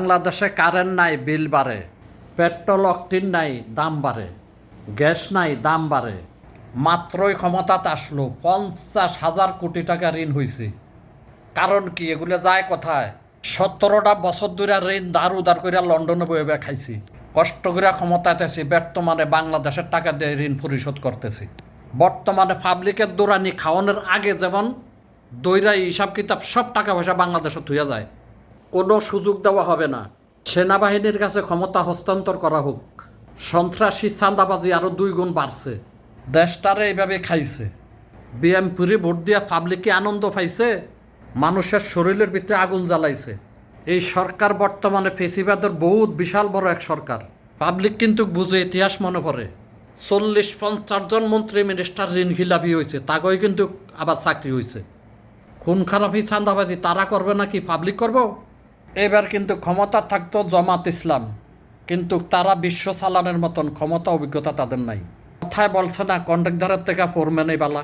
বাংলাদেশে কারেন্ট নাই, বিল বাড়ে। পেট্রোল অকটেন নাই, দাম বাড়ে। গ্যাস নাই, দাম বাড়ে। মাত্রই ক্ষমতাতে আসলো 50,000 কোটি টাকা ঋণ হয়েছে। কারণ কি? এগুলো যায় কোথায়? 17টা বছর ধরে ঋণ ধার উধার করে লন্ডনে বয়ে খাইছি। কষ্ট করে ক্ষমতাতেছি, বর্তমানে বাংলাদেশের টাকা দিয়ে ঋণ পরিশোধ করতেছি। বর্তমানে পাবলিকের দৌড়ানি খাওয়ানোর আগে যেমন দৈরাই হিসাব কিতাব সব টাকা পয়সা বাংলাদেশে থুয়ে যায়। কোনো সুযোগ দেওয়া হবে না। সেনাবাহিনীর কাছে ক্ষমতা হস্তান্তর করা হোক। সন্ত্রাসী চাঁদাবাজি আরও 2 গুণ বাড়ছে। দেশটারে এইভাবে খাইছে। বিএমপির ভোট দিয়া পাবলিকে আনন্দ পাইছে, মানুষের শরীরের ভিতরে আগুন জ্বালাইছে। এই সরকার বর্তমানে ফেসিবাদের বহুত বিশাল বড় এক সরকার। পাবলিক কিন্তু বুঝে, ইতিহাস মনে পড়ে। 40-50 জন মন্ত্রী মিনিস্টার ঋণ খিলাপি হয়েছে, তাকেই কিন্তু আবার চাকরি হয়েছে। খুন খারাপি চাঁদাবাজি তারা করবে নাকি পাবলিক করব? এবার কিন্তু ক্ষমতা থাকতো জামাত ইসলাম, কিন্তু তারা বিশ্ব চালানোর মতন ক্ষমতা অভিজ্ঞতা তাদের নাই। কথায় বলছে না, কন্ট্রাক্টরের থেকে ফোরম্যানই বালা।